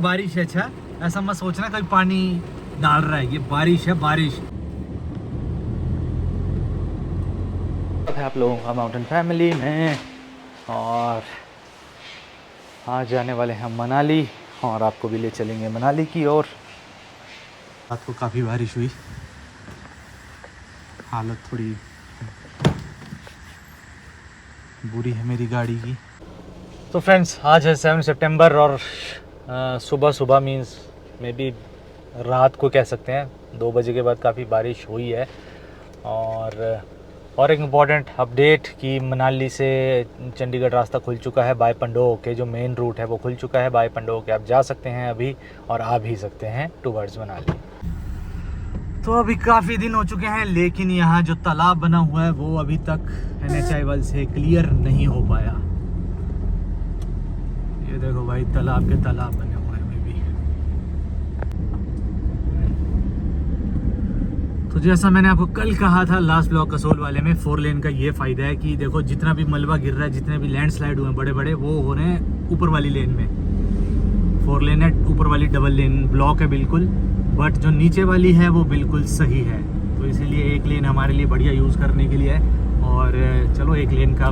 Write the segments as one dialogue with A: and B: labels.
A: बारिश है। अच्छा, ऐसा मत सोचना कोई पानी डाल रहा है, ये बारिश है, बारिश। आप लोगों का माउंटेन फैमिली में, और आज जाने वाले हैं मनाली, और आपको भी ले चलेंगे मनाली की ओर। रात को काफ़ी बारिश हुई, हालत थोड़ी बुरी है मेरी गाड़ी की। तो फ्रेंड्स, आज है 7 सितंबर और सुबह सुबह मीन्स मे बी रात को कह सकते हैं, 2 बजे के बाद काफ़ी बारिश हुई है। और एक इम्पॉर्टेंट अपडेट कि मनाली से चंडीगढ़ रास्ता खुल चुका है, बाय पंडोह के जो मेन रूट है वो खुल चुका है। बाय पंडोह के आप जा सकते हैं अभी, और आ भी सकते हैं टूवर्ड्स मनाली। तो अभी काफ़ी दिन हो चुके हैं, लेकिन यहाँ जो तालाब बना हुआ है वो अभी तक NH से क्लियर नहीं हो पाया। ये देखो भाई, तालाब के तालाब बने हुए हैं अभी भी। तो जैसा मैंने आपको कल कहा था लास्ट ब्लॉग कसोल वाले में, 4 लेन का ये फ़ायदा है कि देखो जितना भी मलबा गिर रहा है, जितने भी लैंडस्लाइड हुए हैं बड़े बड़े, वो हो रहे हैं ऊपर वाली लेन में। 4 लेन है, ऊपर वाली डबल लेन ब्लॉक है बिल्कुल, बट जो नीचे वाली है वो बिल्कुल सही है। तो इसीलिए एक लेन हमारे लिए बढ़िया यूज़ करने के लिए है। और चलो, एक लेन का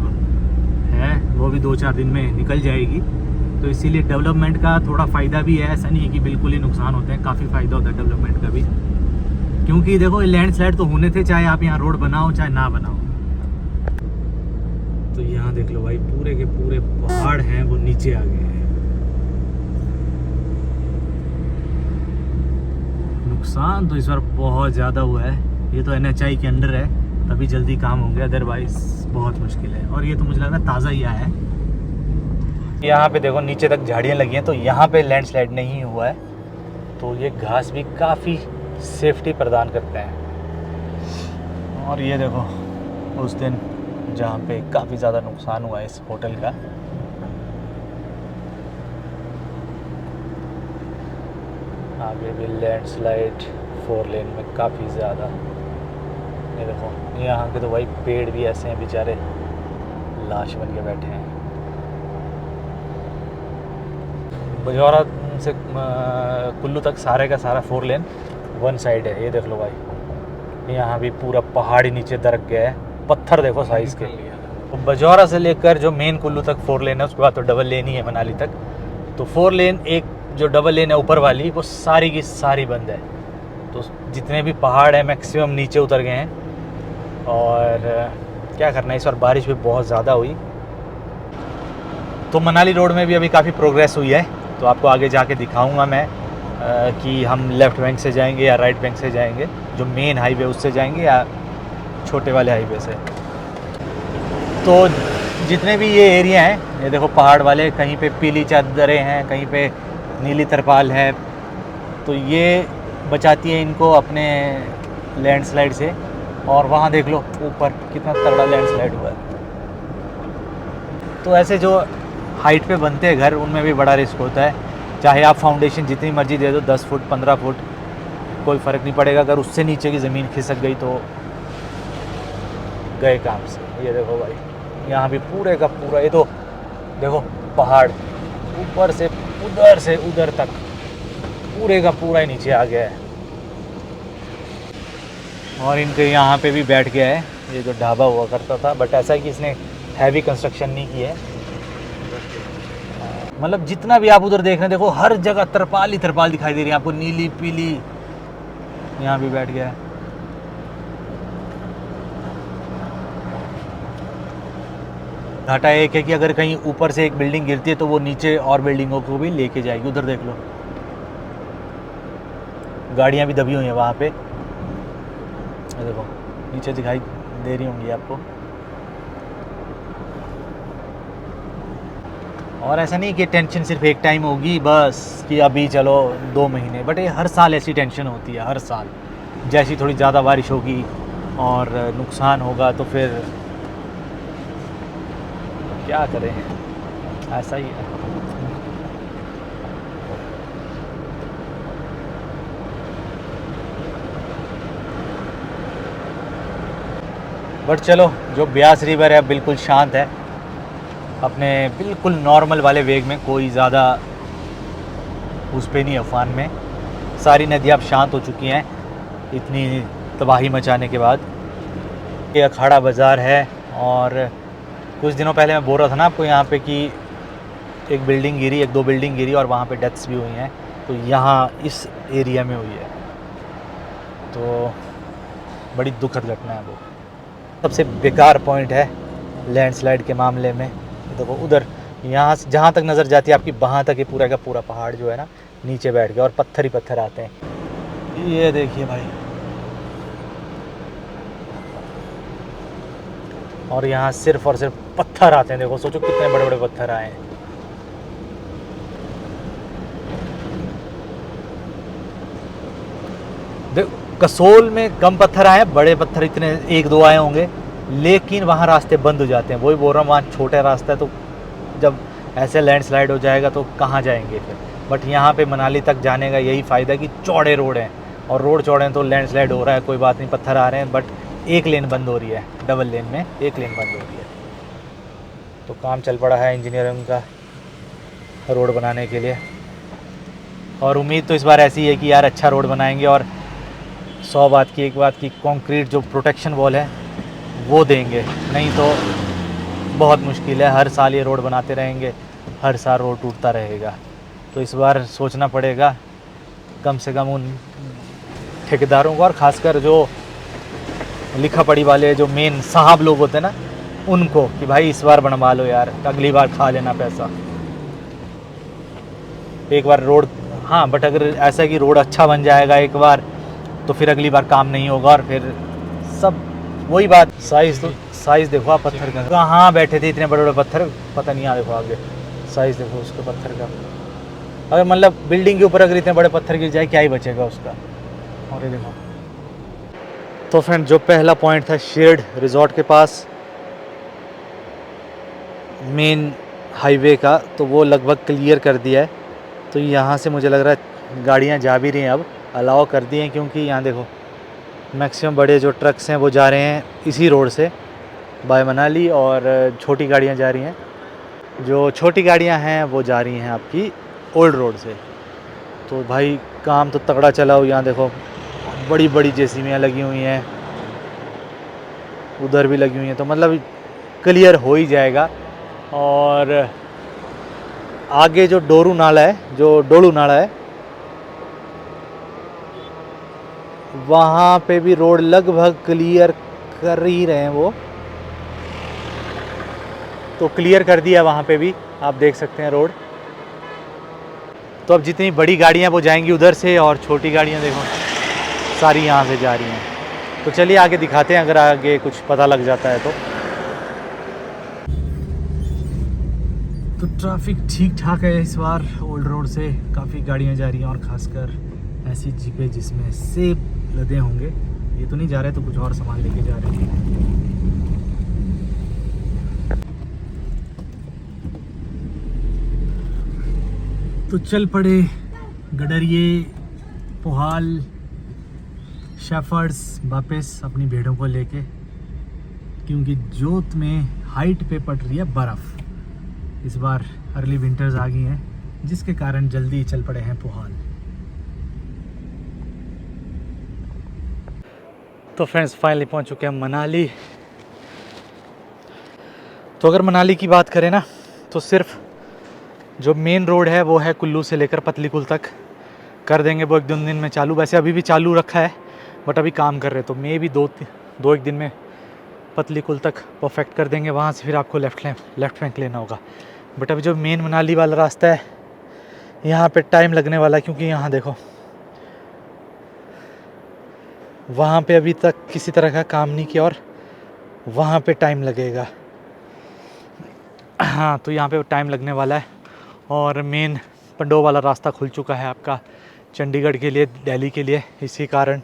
A: है वो भी 2-4 दिन में निकल जाएगी। तो इसीलिए डेवलपमेंट का थोड़ा फ़ायदा भी है, ऐसा नहीं है कि बिल्कुल ही नुकसान होते हैं, काफ़ी फ़ायदा होता है डेवलपमेंट का भी। क्योंकि देखो, लैंडस्लाइड तो होने थे, चाहे आप यहाँ रोड बनाओ चाहे ना बनाओ। तो यहाँ देख लो भाई, पूरे के पूरे पहाड़ हैं वो नीचे आ गए हैं। नुकसान तो इस बार बहुत ज़्यादा हुआ है। ये तो NH के अंडर है, तभी जल्दी काम हो गया, अदरवाइज बहुत मुश्किल है। और ये तो मुझे लग रहा है ताज़ा ही आया है। यहाँ पे देखो नीचे तक झाड़ियाँ लगी हैं, तो यहाँ पे लैंडस्लाइड नहीं हुआ है। तो ये घास भी काफ़ी सेफ्टी प्रदान करते हैं। और ये देखो, उस दिन जहाँ पे काफ़ी ज़्यादा नुकसान हुआ है इस होटल का, आगे भी लैंडस्लाइड 4 लेन में काफ़ी ज़्यादा। ये देखो, यहाँ के तो भाई पेड़ भी ऐसे हैं बेचारे, लाश बन के बैठे हैं। बजौरा से कुल्लू तक सारे का सारा 4 लेन 1 साइड है। ये देख लो भाई, यहाँ भी पूरा पहाड़ी नीचे दरक गया है, पत्थर देखो साइज़ के। तो बजौरा से लेकर जो मेन कुल्लू तक 4 लेन है, उसके बाद तो डबल लेन ही है मनाली तक। तो 4 लेन, एक जो डबल लेन है ऊपर वाली, वो सारी की सारी बंद है। तो जितने भी पहाड़ हैं मैक्सिमम नीचे उतर गए हैं। और क्या करना है, इस बार बारिश भी बहुत ज़्यादा हुई। तो मनाली रोड में भी अभी काफ़ी प्रोग्रेस हुई है, तो आपको आगे जाके दिखाऊंगा मैं कि हम लेफ़्ट बैंक से जाएंगे या राइट बैंक से जाएंगे, जो मेन हाईवे उससे जाएंगे या छोटे वाले हाईवे से। तो जितने भी ये एरिया हैं, ये देखो पहाड़ वाले, कहीं पे पीली चादरें हैं, कहीं पे नीली तरपाल है। तो ये बचाती है इनको अपने लैंडस्लाइड से। और वहाँ देख लो ऊपर कितना तगड़ा लैंडस्लाइड हुआ है। तो ऐसे जो हाइट पे बनते हैं घर, उनमें भी बड़ा रिस्क होता है। चाहे आप फाउंडेशन जितनी मर्जी दे दो, 10 फुट 15 फुट, कोई फ़र्क नहीं पड़ेगा। अगर उससे नीचे की ज़मीन खिसक गई तो गए काम से। ये देखो भाई, यहाँ भी पूरे का पूरा, ये तो देखो पहाड़ ऊपर से उधर तक पूरे का पूरा ही नीचे आ गया है। और इनके यहाँ पे भी बैठ गया है, ये जो ढाबा हुआ करता था, बट ऐसा है कि इसने हैवी कंस्ट्रक्शन नहीं की है। मतलब जितना भी आप उधर देख रहे हैं, देखो हर जगह तरपाल ही तरपाल दिखाई दे रही है आपको, नीली पीली। यहाँ भी बैठ गया है। घाटा एक है कि अगर कहीं ऊपर से एक बिल्डिंग गिरती है तो वो नीचे और बिल्डिंगों को भी लेके जाएगी। उधर देख लो, गाड़ियाँ भी दबी हुई हैं वहाँ पे, देखो नीचे दिखाई दे रही होंगी आपको। और ऐसा नहीं कि टेंशन सिर्फ एक टाइम होगी बस, कि अभी चलो 2 महीने, बट ये हर साल ऐसी टेंशन होती है। हर साल जैसी थोड़ी ज़्यादा बारिश होगी और नुकसान होगा, तो फिर क्या करें, ऐसा ही है। बट चलो, जो ब्यास रिवर है बिल्कुल शांत है, अपने बिल्कुल नॉर्मल वाले वेग में, कोई ज़्यादा उस पे नहीं, अफान में। सारी नदियाँ अब शांत हो चुकी हैं इतनी तबाही मचाने के बाद। ये अखाड़ा बाज़ार है, और कुछ दिनों पहले मैं बोल रहा था ना आपको यहाँ पे कि एक बिल्डिंग गिरी, एक दो बिल्डिंग गिरी और वहाँ पे डेथ्स भी हुई हैं, तो यहाँ इस एरिया में हुई है। तो बड़ी दुखद घटना है वो। सबसे बेकार पॉइंट है लैंडस्लाइड के मामले में, देखो उधर, यहाँ से जहाँ तक नज़र जाती है आपकी, वहाँ तक ये पूरा का पूरा पहाड़ जो है ना नीचे बैठ गया और पत्थर ही पत्थर आते हैं। ये देखिए भाई, और यहाँ सिर्फ और सिर्फ पत्थर आते हैं। देखो, सोचो कितने बड़े बड़े पत्थर आए हैं। कसोल में कम पत्थर आए हैं, बड़े पत्थर इतने एक दो आए होंगे, लेकिन वहाँ रास्ते बंद हो जाते हैं। वही बोल रहा हूँ, वहाँ छोटा रास्ता है, तो जब ऐसे लैंडस्लाइड हो जाएगा तो कहाँ जाएंगे फिर। बट यहाँ पे मनाली तक जाने का यही फ़ायदा है कि चौड़े रोड हैं, और रोड चौड़े हैं तो लैंडस्लाइड हो रहा है, कोई बात नहीं, पत्थर आ रहे हैं, बट एक लेन बंद हो रही है, डबल लेन में एक लेन बंद हो रही है। तो काम चल पड़ा है इंजीनियरिंग का रोड बनाने के लिए, और उम्मीद तो इस बार ऐसी है कि यार अच्छा रोड बनाएंगे, और 100 बात की एक बात की, कंक्रीट जो प्रोटेक्शन वॉल है वो देंगे, नहीं तो बहुत मुश्किल है। हर साल ये रोड बनाते रहेंगे, हर साल रोड टूटता रहेगा। तो इस बार सोचना पड़ेगा कम से कम उन ठेकेदारों को, और ख़ासकर जो लिखा पढ़ी वाले जो मेन साहब लोग होते हैं ना, उनको, कि भाई इस बार बनवा लो यार, अगली बार खा लेना पैसा। एक बार रोड, हाँ, बट अगर ऐसा है कि रोड अच्छा बन जाएगा एक बार, तो फिर अगली बार काम नहीं होगा, और फिर सब वही बात। साइज़ तो साइज़ देखो आप पत्थर का, कहाँ बैठे थे इतने बड़े बड़े पत्थर, पता नहीं। देखो आगे साइज़ देखो उसके पत्थर का, अगर मतलब बिल्डिंग के ऊपर अगर इतने बड़े पत्थर गिर जाए क्या ही बचेगा उसका। और ये देखो। तो फ्रेंड, जो पहला पॉइंट था शेयर्ड रिजॉर्ट के पास मेन हाईवे का, तो वो लगभग क्लियर कर दिया है। तो यहाँ से मुझे लग रहा है गाड़ियाँ जा भी रही हैं, अब अलाउ कर दिए हैं, क्योंकि यहाँ देखो मैक्सिमम बड़े जो ट्रक्स हैं वो जा रहे हैं इसी रोड से बाय मनाली, और छोटी गाड़ियाँ जा रही हैं, जो छोटी गाड़ियाँ हैं वो जा रही हैं आपकी ओल्ड रोड से। तो भाई काम तो तगड़ा चला हो। यहाँ देखो बड़ी बड़ी जेसीबियाँ लगी हुई हैं, उधर भी लगी हुई हैं, तो मतलब क्लियर हो ही जाएगा। और आगे जो डोरू नाला है, जो डोलू नाला है, वहाँ पे भी रोड लगभग क्लियर कर ही रहे हैं वो, तो क्लियर कर दिया वहाँ पे भी, आप देख सकते हैं रोड। तो अब जितनी बड़ी गाड़ियाँ वो जाएंगी उधर से, और छोटी गाड़ियाँ देखो सारी यहाँ से जा रही हैं। तो चलिए आगे दिखाते हैं, अगर आगे कुछ पता लग जाता है तो ट्रैफिक ठीक ठाक है इस बार। ओल्ड रोड से काफ़ी गाड़ियाँ जा रही हैं, और ख़ासकर ऐसी जीपें जिसमें सेब लदे होंगे। ये तो नहीं जा रहे, तो कुछ और सामान लेके जा रहे हैं। तो चल पड़े गडरिये, पोहाल, शेफर्ड्स वापस अपनी भेड़ों को लेके, क्योंकि जोत में हाइट पे पड़ रही है बर्फ़। इस बार अर्ली विंटर्स आ गई हैं, जिसके कारण जल्दी चल पड़े हैं पोहाल। तो फ्रेंड्स, फाइनली पहुंच चुके हैं मनाली। तो अगर मनाली की बात करें ना, तो सिर्फ जो मेन रोड है वो है कुल्लू से लेकर पतली कुल तक, कर देंगे वो एक दिन में चालू। वैसे अभी भी चालू रखा है, बट अभी काम कर रहे, तो मे भी दो एक दिन में पतली कुल तक परफेक्ट कर देंगे। वहाँ से फिर आपको लेफ़्ट बैंक लेना होगा। बट अभी जो मेन मनाली वाला रास्ता है, यहाँ पे टाइम लगने वाला है, क्योंकि यहाँ देखो वहाँ पे अभी तक किसी तरह का काम नहीं किया, और वहाँ पे टाइम लगेगा। हाँ, तो यहाँ पे टाइम लगने वाला है। और मेन पंडो वाला रास्ता खुल चुका है आपका चंडीगढ़ के लिए, दिल्ली के लिए। इसी कारण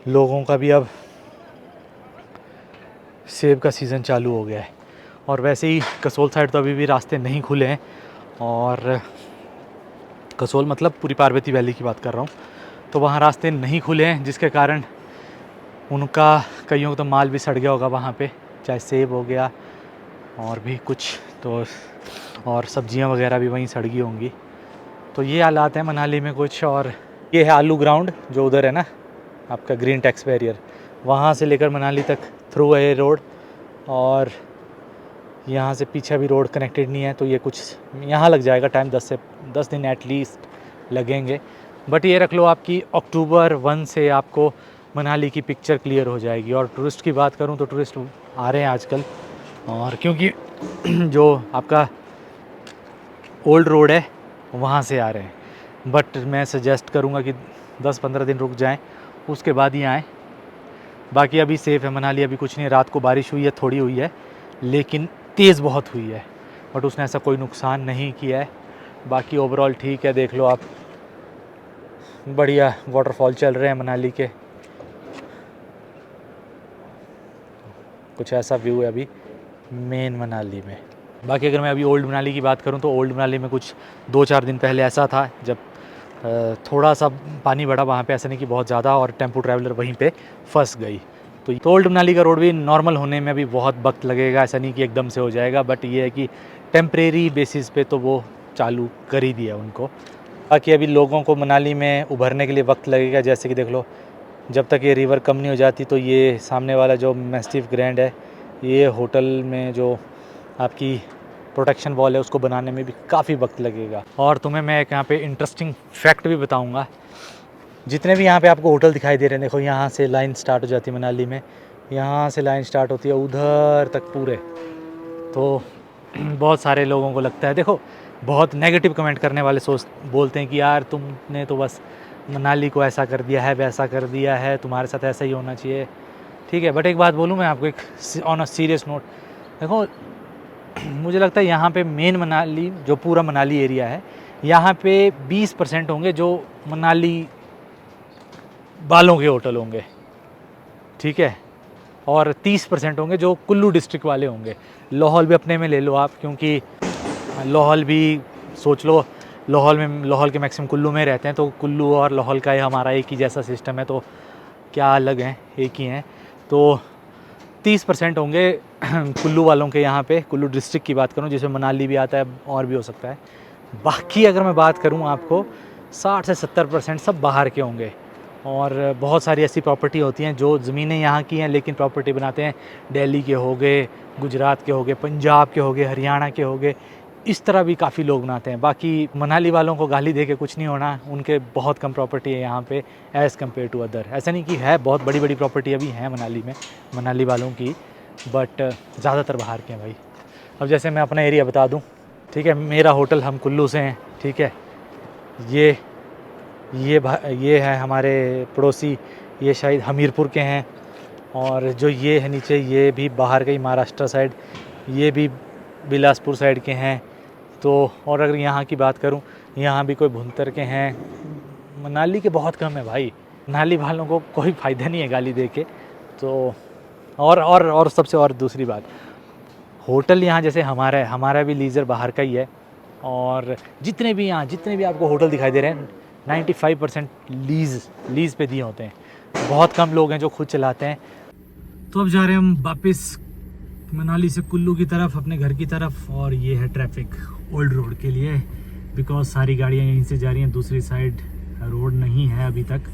A: लोगों का भी अब सेब का सीज़न चालू हो गया है। और वैसे ही कसोल साइड तो अभी भी रास्ते नहीं खुले हैं, और कसोल मतलब पूरी पार्वती वैली की बात कर रहा हूँ, तो वहाँ रास्ते नहीं खुले हैं, जिसके कारण उनका कईयों का तो माल भी सड़ गया होगा वहाँ पे, चाहे सेब हो गया और भी कुछ, तो और सब्जियाँ वगैरह भी वहीं सड़ गई होंगी। तो ये हालात हैं मनाली में कुछ। और ये है आलू ग्राउंड जो उधर है ना आपका ग्रीन टैक्स बैरियर, वहाँ से लेकर मनाली तक थ्रू है रोड, और यहाँ से पीछे भी रोड कनेक्टेड नहीं है। तो ये कुछ यहाँ लग जाएगा टाइम, 10 दिन एटलीस्ट लगेंगे। बट ये रख लो आपकी अक्टूबर 1 से आपको मनाली की पिक्चर क्लियर हो जाएगी। और टूरिस्ट की बात करूँ तो टूरिस्ट आ रहे हैं आजकल, और क्योंकि जो आपका ओल्ड रोड है वहाँ से आ रहे हैं। बट मैं सजेस्ट करूँगा कि 10-15 दिन रुक जाएं, उसके बाद ही आएँ। बाकी अभी सेफ़ है मनाली, अभी कुछ नहीं। रात को बारिश हुई है, थोड़ी हुई है, लेकिन तेज़ बहुत हुई है, बट उसने ऐसा कोई नुकसान नहीं किया है। बाकी ओवरऑल ठीक है, देख लो आप, बढ़िया वाटरफॉल चल रहे हैं मनाली के। कुछ ऐसा व्यू है अभी मेन मनाली में। बाकी अगर मैं अभी ओल्ड मनाली की बात करूं तो ओल्ड मनाली में कुछ 2-4 दिन पहले ऐसा था जब थोड़ा सा पानी बढ़ा वहाँ पे, ऐसा नहीं कि बहुत ज़्यादा, और टेम्पो ट्रैवलर वहीं पे फंस गई। तो ओल्ड मनाली का रोड भी नॉर्मल होने में अभी बहुत वक्त लगेगा, ऐसा नहीं कि एकदम से हो जाएगा। बट ये है कि टेम्परेरी बेसिस पे तो वो चालू कर ही दिया उनको। बाकी अभी लोगों को मनाली में उभरने के लिए वक्त लगेगा। जैसे कि देख लो, जब तक ये रिवर कम नहीं हो जाती तो ये सामने वाला जो मैस्टिव ग्रैंड है, ये होटल में जो आपकी प्रोटेक्शन वॉल है उसको बनाने में भी काफ़ी वक्त लगेगा। और तुम्हें मैं एक यहाँ पे इंटरेस्टिंग फैक्ट भी बताऊँगा। जितने भी यहाँ पे आपको होटल दिखाई दे रहे हैं, देखो यहाँ से लाइन स्टार्ट हो जाती है मनाली में, यहाँ से लाइन स्टार्ट होती है उधर तक पूरे। तो बहुत सारे लोगों को लगता है, देखो बहुत नेगेटिव कमेंट करने वाले बोलते हैं कि यार तुमने तो बस मनाली को ऐसा कर दिया है, वैसा कर दिया है, तुम्हारे साथ ऐसा ही होना चाहिए। ठीक है, बट एक बात बोलूँ मैं आपको, एक ऑन अ सीरियस नोट, देखो मुझे लगता है यहाँ पे मेन मनाली जो पूरा मनाली एरिया है, यहाँ पे 20% होंगे जो मनाली वालों के होटल होंगे, ठीक है, और 30% होंगे जो कुल्लू डिस्ट्रिक्ट वाले होंगे। लाहौल भी अपने में ले लो आप, क्योंकि लाहौल भी सोच लो, लाहौल के मैक्सिमम कुल्लू में रहते हैं, तो कुल्लू और लाहौल का हमारा एक ही जैसा सिस्टम है, तो क्या अलग हैं, एक ही हैं। तो 30% होंगे कुल्लू वालों के यहाँ पे, कुल्लू डिस्ट्रिक्ट की बात करूँ जिसमें मनाली भी आता है और भी हो सकता है। बाकी अगर मैं बात करूँ आपको 60 से 70% सब बाहर के होंगे। और बहुत सारी ऐसी प्रॉपर्टी होती हैं जो ज़मीनें यहाँ की हैं लेकिन प्रॉपर्टी बनाते हैं दिल्ली के हो गए, गुजरात के हो गए, पंजाब के हो गए, हरियाणा के हो गए, इस तरह भी काफ़ी लोग बनाते हैं। बाकी मनाली वालों को गाली दे के कुछ नहीं होना, उनके बहुत कम प्रॉपर्टी है यहाँ पे एज़ कम्पेयर टू अदर। ऐसा नहीं कि है, बहुत बड़ी बड़ी प्रॉपर्टी अभी हैं मनाली में, मनाली वालों की, बट ज़्यादातर बाहर के हैं भाई। अब जैसे मैं अपना एरिया बता दूँ, ठीक है, मेरा होटल, हम कुल्लू से हैं, ठीक है, ये है हमारे पड़ोसी, ये शायद हमीरपुर के हैं, और जो ये है नीचे ये भी बाहर के ही, महाराष्ट्र साइड, ये भी बिलासपुर साइड के हैं। तो और अगर यहाँ की बात करूँ, यहाँ भी कोई भुंतर के हैं। मनाली के बहुत कम है भाई, मनाली वालों को कोई फ़ायदा नहीं है गाली दे के। तो और सबसे और दूसरी बात, होटल यहाँ जैसे हमारा भी लीज़र बाहर का ही है, और जितने भी आपको होटल दिखाई दे रहे हैं 95% लीज़ पे दिए होते हैं। बहुत कम लोग हैं जो खुद चलाते हैं। तो अब जा रहे हैं हम वापस मनाली से कुल्लू की तरफ, अपने घर की तरफ। और ये है ट्रैफिक ओल्ड रोड के लिए, बिकॉज सारी गाड़ियाँ यहीं से जा रही हैं, दूसरी साइड रोड नहीं है अभी तक।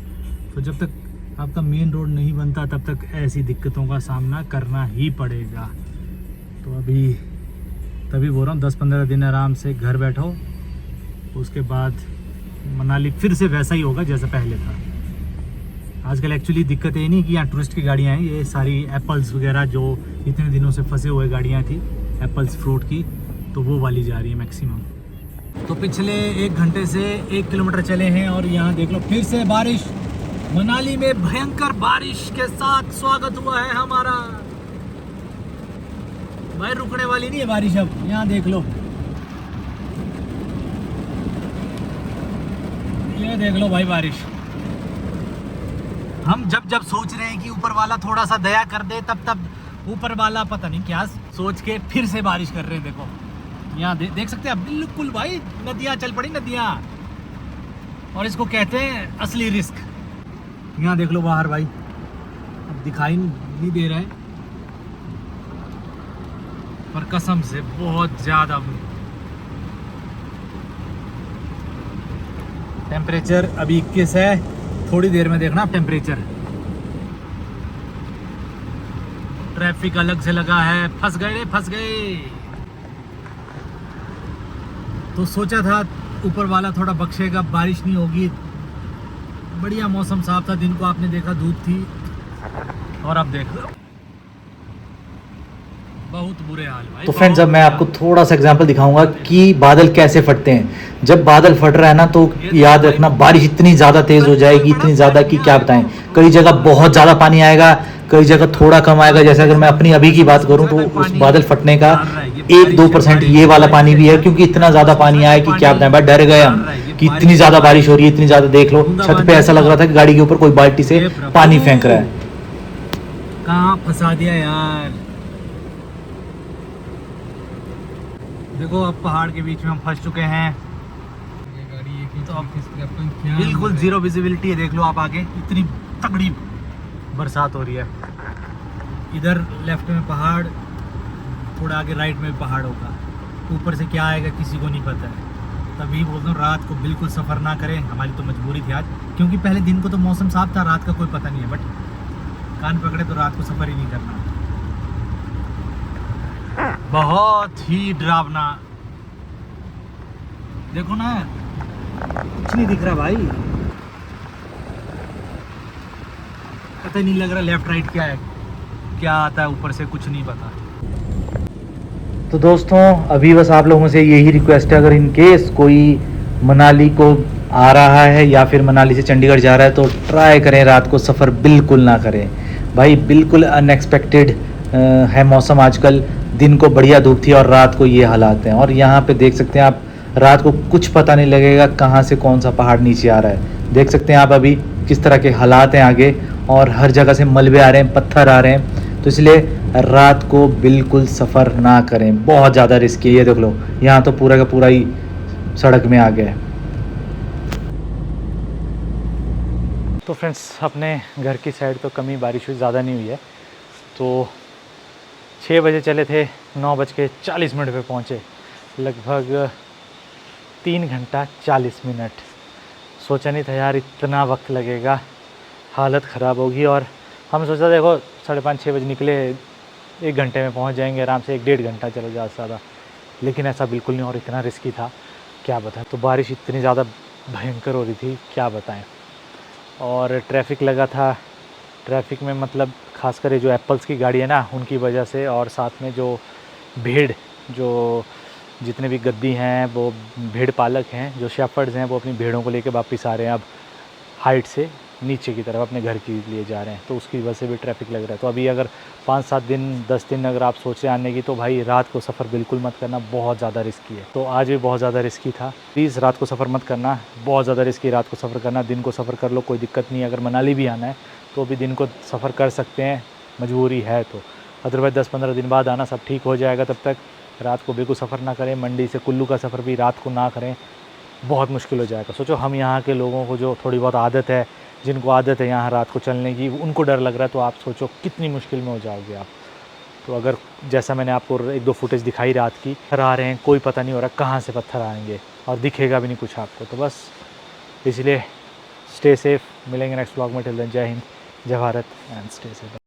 A: तो जब तक आपका मेन रोड नहीं बनता तब तक ऐसी दिक्कतों का सामना करना ही पड़ेगा। तो अभी तभी बोल रहा हूँ 10-15 दिन आराम से घर बैठो, उसके बाद मनाली फिर से वैसा ही होगा जैसा पहले था। आजकल एक्चुअली दिक्कत ये नहीं कि यहाँ टूरिस्ट की गाड़ियाँ हैं, ये सारी एप्पल्स वगैरह जो इतने दिनों से फंसे हुए गाड़ियाँ थी, एप्पल्स फ्रूट की, तो वो वाली जा रही है मैक्सिमम। तो पिछले 1 घंटे से 1 किलोमीटर चले हैं और यहाँ देख लो फिर से बारिश। मनाली में भयंकर बारिश के साथ स्वागत हुआ है हमारा भाई, रुकने वाली नहीं है बारिश अब। यहाँ देख लो, ये देख लो भाई बारिश। हम जब सोच रहे हैं कि ऊपर वाला थोड़ा सा दया कर दे, तब ऊपर वाला पता नहीं क्या सोच के फिर से बारिश कर रहे हैं। देखो यहाँ देख सकते हैं बिल्कुल भाई, नदियाँ चल पड़ी, नदियाँ, और इसको कहते हैं असली रिस्क। यहाँ देख लो बाहर भाई, अब दिखाई नहीं दे रहा है पर कसम से बहुत ज़्यादा टेम्परेचर अभी 21 है, थोड़ी देर में देखना आप टेम्परेचर। ट्रैफिक अलग से लगा है, फंस गए। तो सोचा था ऊपर वाला थोड़ा बख्शेगा, बारिश नहीं होगी, बढ़िया मौसम साफ था, दिन को आपने देखा धूप थी, और अब देख लो बहुत बुरे हाल भाई।
B: तो फ्रेंड्स अब मैं आपको थोड़ा सा एग्जांपल दिखाऊंगा कि बादल कैसे फटते हैं। जब बादल फट रहा है ना तो याद रखना बारिश इतनी ज़्यादा तेज़ हो जाएगी, इतनी ज़्यादा कि क्या बताएं। कई जगह बहुत ज़्यादा पानी आएगा, कई जगह थोड़ा कम आएगा। जैसे अगर मैं अपनी अभी की बात करूं तो उस बादल फटने का 1-2% ये वाला पानी भी है, क्योंकि इतना ज़्यादा पानी आया कि क्या बताएं। बट डर गए हम कि इतनी ज़्यादा बारिश हो रही है, इतनी ज़्यादा। देख लो छत पे ऐसा लग रहा था कि गाड़ी के ऊपर कोई बाल्टी से पानी फेंक रहा है।
A: कहाँ फंसा दिया यार। देखो अब पहाड़ के बीच में हम फंस चुके हैं। ये गाड़ी एक ही तो अब बिल्कुल जीरो विजिबिलिटी है। देख लो आप आगे, इतनी तगड़ी बरसात हो रही है। इधर लेफ्ट में पहाड़, थोड़ा आगे राइट में पहाड़ होगा, ऊपर से क्या आएगा किसी को नहीं पता है। तभी बोलता हूँ रात को बिल्कुल सफ़र ना करें। हमारी तो मजबूरी थी आज, क्योंकि पहले दिन को तो मौसम साफ था, रात का कोई पता नहीं है। बट कान पकड़े तो रात को सफ़र ही नहीं करना। बहुत ही डरावना। देखो ना कुछ नहीं दिख रहा भाई, पता ही नहीं लग रहा लेफ्ट राइट क्या है, क्या आता है ऊपर से, कुछ नहीं पता।
B: तो दोस्तों अभी बस आप लोगों से यही रिक्वेस्ट है, अगर इन केस कोई मनाली को आ रहा है या फिर मनाली से चंडीगढ़ जा रहा है तो ट्राई करें रात को सफ़र बिल्कुल ना करें भाई। बिल्कुल अनएक्सपेक्टेड है मौसम आजकल। दिन को बढ़िया धूप थी और रात को ये हालात हैं। और यहाँ पे देख सकते हैं आप, रात को कुछ पता नहीं लगेगा कहाँ से कौन सा पहाड़ नीचे आ रहा है। देख सकते हैं आप अभी किस तरह के हालात हैं आगे, और हर जगह से मलबे आ रहे हैं, पत्थर आ रहे हैं। तो इसलिए रात को बिल्कुल सफ़र ना करें, बहुत ज़्यादा रिस्की है। ये देख लो यहाँ तो पूरा का पूरा ही सड़क में आ गया है। तो फ्रेंड्स अपने घर की साइड तो कम ही बारिश हुई, ज़्यादा नहीं हुई है। तो 6 बजे चले थे, 9:40 पे पहुँचे, लगभग 3 घंटा 40 मिनट। सोचा नहीं था यार इतना वक्त लगेगा, हालत ख़राब होगी। और हम सोचा देखो 5:30-6 बजे निकले, 1 घंटे में पहुंच जाएंगे आराम से, 1-1.5 घंटा चलो ज़्यादा। लेकिन ऐसा बिल्कुल नहीं, और इतना रिस्की था क्या बताएं। तो बारिश इतनी ज़्यादा भयंकर हो रही थी क्या बताएं। और ट्रैफिक लगा था, ट्रैफिक में मतलब खासकर ये जो एप्पल्स की गाड़ी है ना उनकी वजह से, और साथ में जो भेड़, जो जितने भी गद्दी हैं वो भेड़ पालक हैं, जो शेफर्ड्स हैं, वो अपनी भेड़ों को लेके वापस आ रहे हैं अब हाइट से नीचे की तरफ अपने घर के लिए जा रहे हैं। तो उसकी वजह से भी ट्रैफिक लग रहा है। तो अभी अगर 5-7 दिन 10 दिन अगर आप सोचें आने की, तो भाई रात को सफ़र बिल्कुल मत करना, बहुत ज़्यादा रिस्की है। तो आज भी बहुत ज़्यादा रिस्की था। प्लीज़ रात को सफ़र मत करना, बहुत ज़्यादा रिस्की रात को सफ़र करना। दिन को सफ़र कर लो, कोई दिक्कत नहीं है। अगर मनाली भी आना है तो भी दिन को सफ़र कर सकते हैं, मजबूरी है तो। अदरवाइज़ 10-15 दिन बाद आना, सब ठीक हो जाएगा। तब तक रात को बिल्कुल सफ़र ना करें। मंडी से कुल्लू का सफ़र भी रात को ना करें, बहुत मुश्किल हो जाएगा। सोचो हम यहाँ के लोगों को जो थोड़ी बहुत आदत है, जिनको आदत है यहाँ रात को चलने की, उनको डर लग रहा है। तो आप सोचो कितनी मुश्किल में हो जाओगे आप। तो अगर जैसा मैंने आपको 1-2 फुटेज दिखाई रात की, पत्थर आ रहे हैं, कोई पता नहीं हो रहा कहाँ से पत्थर आएंगे, और दिखेगा भी नहीं कुछ आपको। तो बस इसलिए स्टे सेफ। मिलेंगे नेक्स्ट व्लॉग में। टिल देन जय हिंद, जय भारत एंड स्टे सेफ।